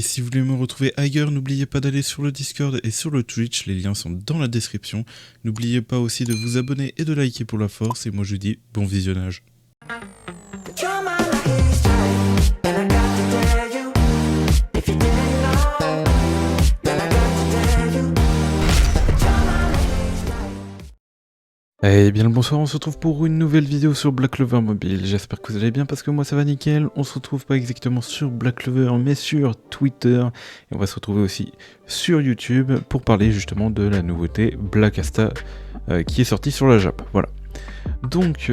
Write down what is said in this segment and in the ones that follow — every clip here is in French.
Et si vous voulez me retrouver ailleurs, n'oubliez pas d'aller sur le Discord et sur le Twitch, les liens sont dans la description. N'oubliez pas aussi de vous abonner et de liker pour la force, et moi je vous dis bon visionnage. Eh bien le bonsoir, on se retrouve pour une nouvelle vidéo sur Black Clover Mobile. J'espère que vous allez bien parce que moi ça va nickel. On se retrouve pas exactement sur Black Clover mais sur Twitter. Et on va se retrouver aussi sur YouTube pour parler justement de la nouveauté Black Asta qui est sortie sur la Jap. Voilà. Donc,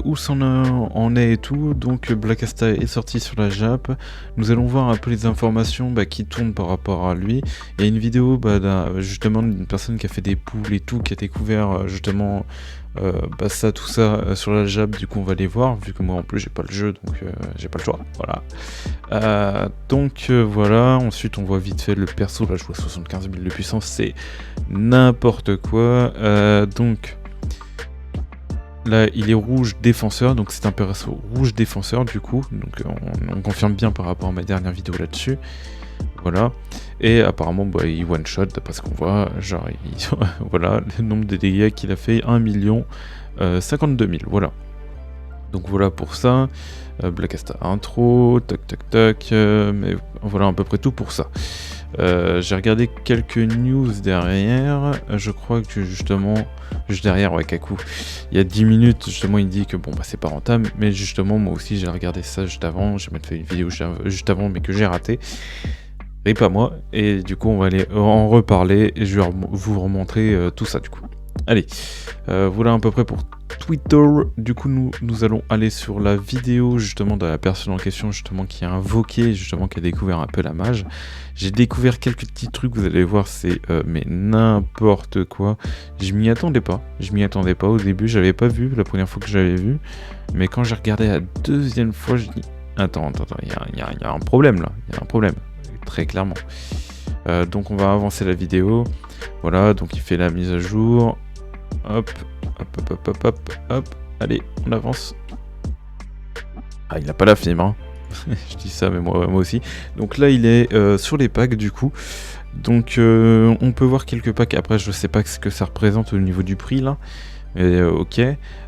où ça en est et tout, donc Black Asta est sorti sur la Jap. Nous allons voir un peu les informations qui tournent par rapport à lui. Il y a une vidéo justement d'une personne qui a fait des poules et tout, qui a découvert justement ça, tout ça sur la Jap. Du coup on va les voir, vu que moi en plus j'ai pas le jeu, donc j'ai pas le choix, voilà. Voilà, ensuite on voit vite fait le perso, là je vois 75 000 de puissance, c'est n'importe quoi. Là, il est rouge défenseur, donc c'est un perso rouge défenseur du coup, donc on confirme bien par rapport à ma dernière vidéo là-dessus. Voilà, et apparemment il one shot d'après ce qu'on voit, genre voilà, le nombre de dégâts qu'il a fait, 1 52 000, voilà. Donc voilà pour ça, Black Asta intro, mais voilà à peu près tout pour ça. J'ai regardé quelques news derrière, je crois que justement, juste derrière, Kaku, il y a 10 minutes, justement il dit que c'est pas rentable, mais justement moi aussi j'ai regardé ça juste avant, j'ai même fait une vidéo juste avant mais que j'ai raté, et pas moi, et du coup on va aller en reparler, et je vais vous remontrer tout ça du coup. Allez, voilà à peu près pour Twitter. Du coup nous allons aller sur la vidéo justement de la personne en question justement qui a invoqué, justement qui a découvert un peu la mage. J'ai découvert quelques petits trucs, vous allez voir, c'est mais n'importe quoi. Je m'y attendais pas au début, j'avais pas vu la première fois que j'avais vu, mais quand j'ai regardé la deuxième fois, je dis attends, il y a un problème là, il y a un problème, très clairement. Donc on va avancer la vidéo, voilà, donc il fait la mise à jour, hop, allez, on avance. Ah, il n'a pas la fibre, hein. Je dis ça, mais moi aussi. Donc là, il est sur les packs, du coup. Donc, on peut voir quelques packs. Après, je sais pas ce que ça représente au niveau du prix, là. Mais ok.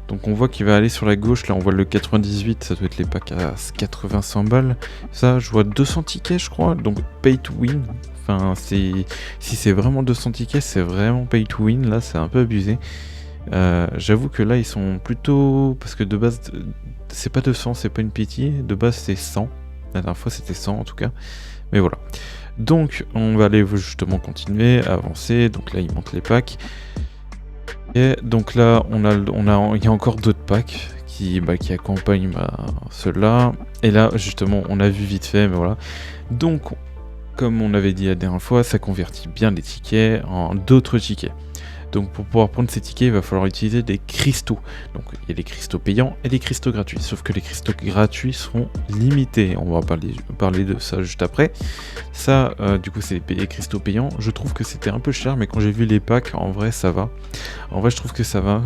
Donc, on voit qu'il va aller sur la gauche. Là, on voit le 98. Ça doit être les packs à 80-100 balles. Ça, je vois 200 tickets, je crois. Donc, pay to win. Enfin, si c'est vraiment 200 tickets, c'est vraiment pay to win. Là, c'est un peu abusé. J'avoue que là ils sont plutôt, parce que de base c'est pas 200, c'est pas une pitié, de base c'est 100, la dernière fois c'était 100 en tout cas, mais voilà. Donc on va aller justement continuer, avancer, donc là il monte les packs, et donc là il y a encore d'autres packs qui accompagnent ceux-là, et là justement on a vu vite fait, mais voilà. Donc comme on avait dit la dernière fois, ça convertit bien les tickets en d'autres tickets. Donc pour pouvoir prendre ces tickets, il va falloir utiliser des cristaux. Donc il y a des cristaux payants et des cristaux gratuits. Sauf que les cristaux gratuits seront limités. On va parler de ça juste après. Ça, du coup, c'est les cristaux payants. Je trouve que c'était un peu cher, mais quand j'ai vu les packs, en vrai, ça va. En vrai, je trouve que ça va.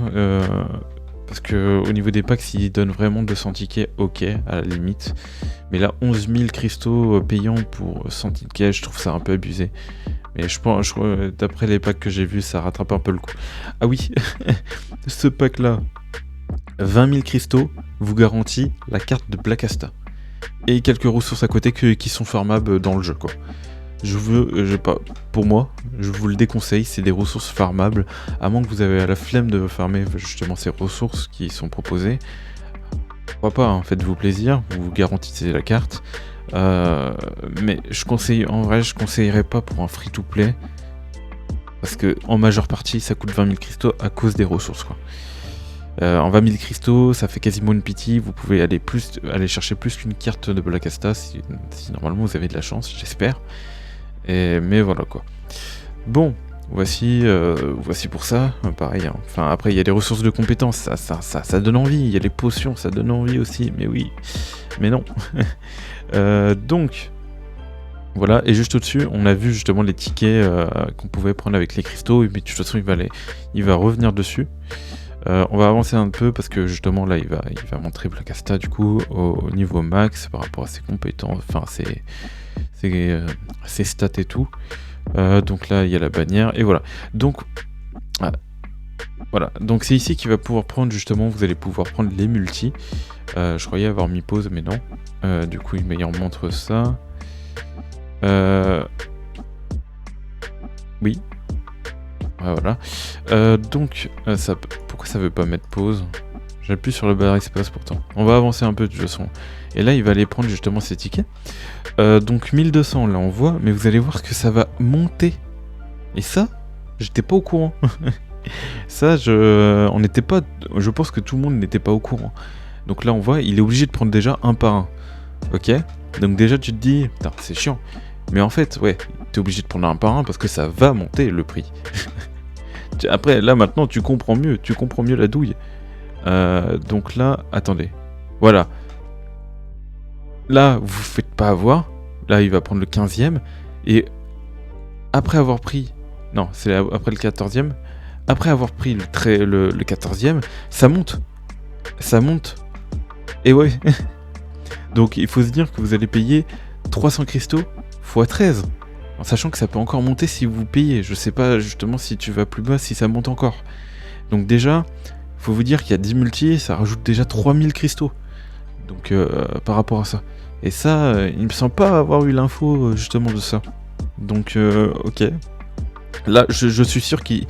Parce que au niveau des packs, s'ils donnent vraiment 200 tickets, ok, à la limite. Mais là, 11 000 cristaux payants pour 100 tickets, je trouve ça un peu abusé. Mais je pense, d'après les packs que j'ai vus, ça rattrape un peu le coup. Ah oui, ce pack là, 20 000 cristaux vous garantit la carte de Black Asta. Et quelques ressources à côté qui sont farmables dans le jeu, quoi. Pour moi, je vous le déconseille, c'est des ressources farmables, à moins que vous avez la flemme de farmer justement ces ressources qui sont proposées. Pourquoi pas, hein, faites-vous plaisir, vous garantissez la carte. Mais je conseillerais pas pour un free-to-play, parce que en majeure partie ça coûte 20 000 cristaux à cause des ressources, quoi. En 20 000 cristaux, ça fait quasiment une pitié. Vous pouvez aller chercher plus qu'une carte de Black Asta si normalement vous avez de la chance, j'espère. Mais voilà, quoi. Bon, voici pour ça. Pareil, hein. Enfin, après il y a des ressources de compétences, ça donne envie. Il y a les potions, ça donne envie aussi. Mais oui, mais non. Donc voilà, et juste au-dessus, on a vu justement les tickets qu'on pouvait prendre avec les cristaux, et puis de toute façon il va revenir dessus. On va avancer un peu parce que justement là il va montrer Blacasta du coup au niveau max par rapport à ses compétences, enfin ses stats et tout. Donc là il y a la bannière et voilà. Donc voilà, donc c'est ici qu'il va pouvoir prendre justement, vous allez pouvoir prendre les multis. Je croyais avoir mis pause mais non. Du coup il en montre ça. Oui. Ouais, voilà. Donc pourquoi ça veut pas mettre pause? J'appuie sur le barre espace pourtant. On va avancer un peu de toute façon. Et là il va aller prendre justement ses tickets. Donc 1200 là on voit, mais vous allez voir que ça va monter. Et ça, j'étais pas au courant. Ça, on n'était pas. Je pense que tout le monde n'était pas au courant. Donc là, on voit, il est obligé de prendre déjà un par un. Ok. Donc déjà, tu te dis, putain, c'est chiant. Mais en fait, ouais, t'es obligé de prendre un par un parce que ça va monter le prix. Après, là maintenant, tu comprends mieux la douille. Donc là, attendez. Voilà. Là, vous faites pas avoir. Là, il va prendre le 15e. Et après avoir pris. Non, c'est après le 14e. Après avoir pris le 14e, ça monte. Ça monte. Et ouais. Donc il faut se dire que vous allez payer 300 cristaux x 13. En sachant que ça peut encore monter si vous payez. Je sais pas justement si tu vas plus bas, si ça monte encore. Donc déjà, il faut vous dire qu'il y a 10 multis, ça rajoute déjà 3000 cristaux. Donc par rapport à ça. Et ça, il me semble pas avoir eu l'info justement de ça. Donc ok. Là, je suis sûr qu'il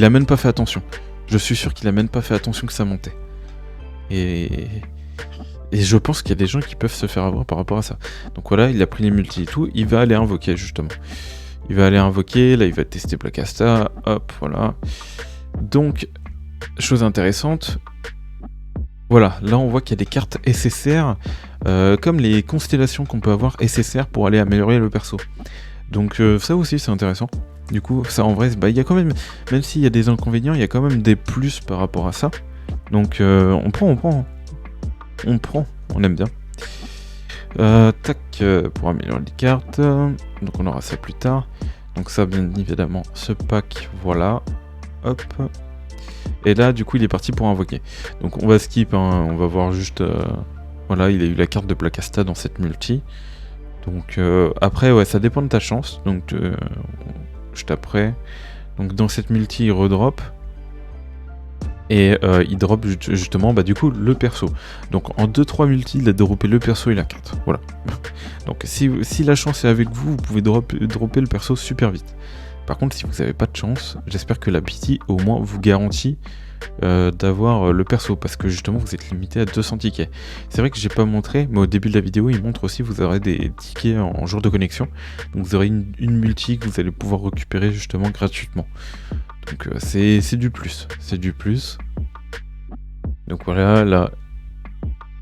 a même pas fait attention. Je suis sûr qu'il a même pas fait attention que ça montait. Et je pense qu'il y a des gens qui peuvent se faire avoir par rapport à ça. Donc voilà, il a pris les multis et tout. Il va aller invoquer justement. Il va aller invoquer. Là, il va tester Blacasta. Hop, voilà. Donc, chose intéressante. Voilà, là on voit qu'il y a des cartes SSR. Comme les constellations qu'on peut avoir SSR pour aller améliorer le perso. Donc ça aussi c'est intéressant. Du coup, ça en vrai, il y a quand même s'il y a des inconvénients, il y a quand même des plus par rapport à ça. Donc on prend, on aime bien. Tac, pour améliorer les cartes. Donc on aura ça plus tard. Donc ça, bien évidemment, ce pack, voilà. Hop. Et là, du coup, il est parti pour invoquer. Donc on va skip, hein, on va voir juste... voilà, il a eu la carte de Blacasta dans cette multi. Donc après, ouais, ça dépend de ta chance. Donc juste après. Donc dans cette multi, il redrop. Et il drop justement, bah du coup, le perso. Donc en 2-3 multi, il a droppé le perso et la carte. Voilà. Donc si la chance est avec vous, vous pouvez dropper le perso super vite. Par contre, si vous n'avez pas de chance, j'espère que la PT au moins vous garantit d'avoir le perso, parce que justement vous êtes limité à 200 tickets. C'est vrai que j'ai pas montré, mais au début de la vidéo il montre aussi, vous aurez des tickets en jour de connexion. Donc vous aurez une multi que vous allez pouvoir récupérer justement gratuitement. Donc c'est du plus, c'est du plus. Donc voilà, là,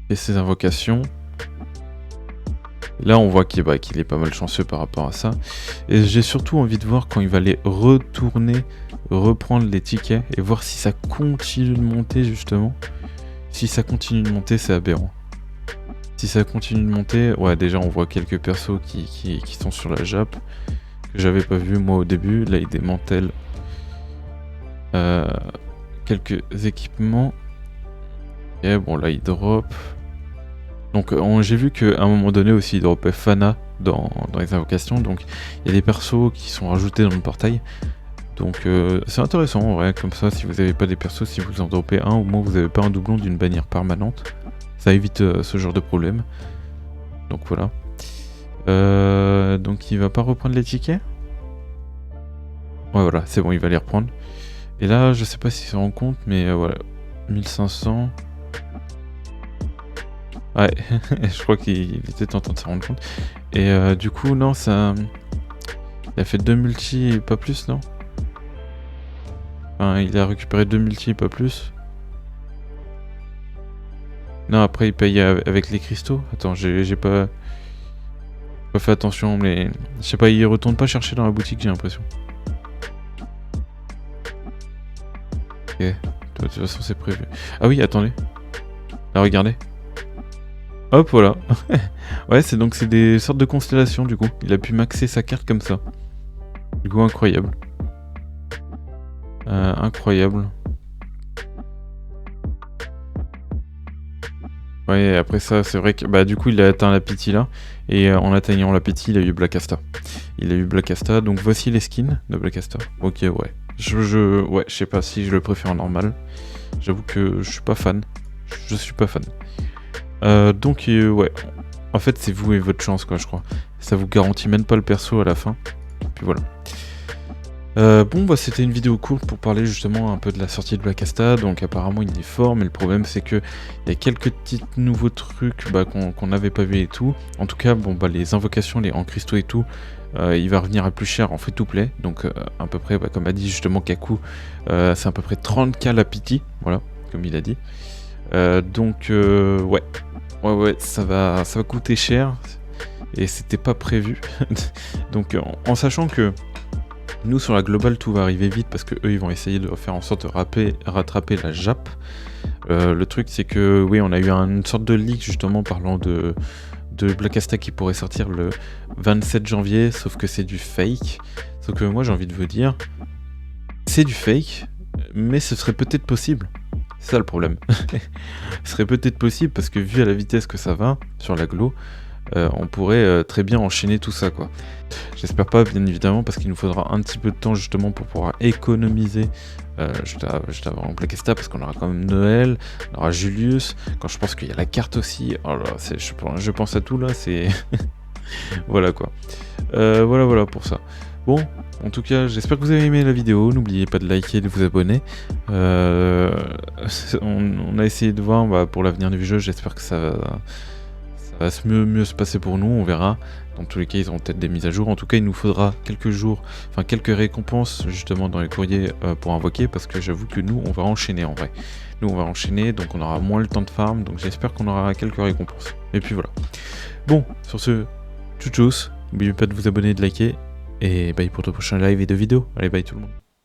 et ses invocations. Là, on voit qu'il est pas mal chanceux par rapport à ça. Et j'ai surtout envie de voir quand il va les retourner, reprendre les tickets et voir si ça continue de monter justement. Si ça continue de monter, c'est aberrant. Si ça continue de monter, ouais, déjà on voit quelques persos qui sont sur la Jap que j'avais pas vu moi au début. Là, il démantèle quelques équipements. Et bon, là, il drop. Donc j'ai vu qu'à un moment donné aussi il dropait Fana dans les invocations, donc il y a des persos qui sont rajoutés dans le portail. Donc c'est intéressant en vrai, comme ça si vous n'avez pas des persos, si vous en dropez un, au moins vous n'avez pas un doublon d'une bannière permanente. Ça évite ce genre de problème. Donc voilà. Donc il va pas reprendre les tickets. Ouais voilà, c'est bon, il va les reprendre. Et là je sais pas s'il se rend compte, mais voilà, 1500... Ouais, je crois qu'il était en train de se rendre compte. Et du coup, non, ça... Il a fait 2 multi et pas plus, non? Enfin, il a récupéré 2 multi et pas plus. Non, après, il paye avec les cristaux. Attends, j'ai pas fait attention, mais... Je sais pas, il retourne pas chercher dans la boutique, j'ai l'impression. Ok, de toute façon, c'est prévu. Ah oui, attendez. Là, regardez. Hop, voilà. Ouais, c'est des sortes de constellations, du coup. Il a pu maxer sa carte comme ça. Du coup, incroyable. Incroyable. Ouais, après ça, c'est vrai que bah du coup il a atteint la pity là, et en atteignant la pity, il a eu Black Asta. Il a eu Black Asta, donc voici les skins de Black Asta. Ok, ouais. Ouais, je sais pas si je le préfère en normal. J'avoue que je suis pas fan. Je suis pas fan. Donc ouais. En fait, c'est vous et votre chance, quoi, je crois. Ça vous garantit même pas le perso à la fin. Puis voilà. Bon, bah c'était une vidéo courte pour parler justement un peu de la sortie de Black Asta. Donc apparemment il est fort, mais le problème c'est que il y a quelques petits nouveaux trucs bah, qu'on n'avait pas vu et tout. En tout cas, bon bah les invocations, les en cristaux et tout, il va revenir à plus cher en free-to-play. Donc à peu près, bah, comme a dit justement Kaku, c'est à peu près 30k la pity, voilà, comme il a dit. Donc ouais, ça va coûter cher et c'était pas prévu. Donc en sachant que nous sur la globale tout va arriver vite parce que eux ils vont essayer de faire en sorte de rattraper la Jap. Le truc c'est que oui on a eu une sorte de leak justement parlant de Black Asta qui pourrait sortir le 27 janvier, sauf que c'est du fake. Sauf que moi j'ai envie de vous dire, c'est du fake, mais ce serait peut-être possible. C'est ça le problème. Ce serait peut-être possible parce que vu à la vitesse que ça va sur la glo, on pourrait très bien enchaîner tout ça quoi. J'espère pas bien évidemment parce qu'il nous faudra un petit peu de temps justement pour pouvoir économiser juste avant Black Asta parce qu'on aura quand même Noël, on aura Julius, quand je pense qu'il y a la carte aussi, oh là, je pense à tout là, c'est... voilà quoi. Voilà pour ça. Bon, en tout cas, j'espère que vous avez aimé la vidéo. N'oubliez pas de liker et de vous abonner. On a essayé de voir bah, pour l'avenir du jeu. J'espère que ça va mieux se passer pour nous. On verra. Dans tous les cas, ils auront peut-être des mises à jour. En tout cas, il nous faudra quelques jours, enfin quelques récompenses justement dans les courriers pour invoquer. Parce que j'avoue que nous, on va enchaîner en vrai. Nous, on va enchaîner, donc on aura moins le temps de farm. Donc j'espère qu'on aura quelques récompenses. Et puis voilà. Bon, sur ce, tchou-tchous. N'oubliez pas de vous abonner et de liker. Et bye pour de prochains lives et de vidéos. Allez, bye tout le monde.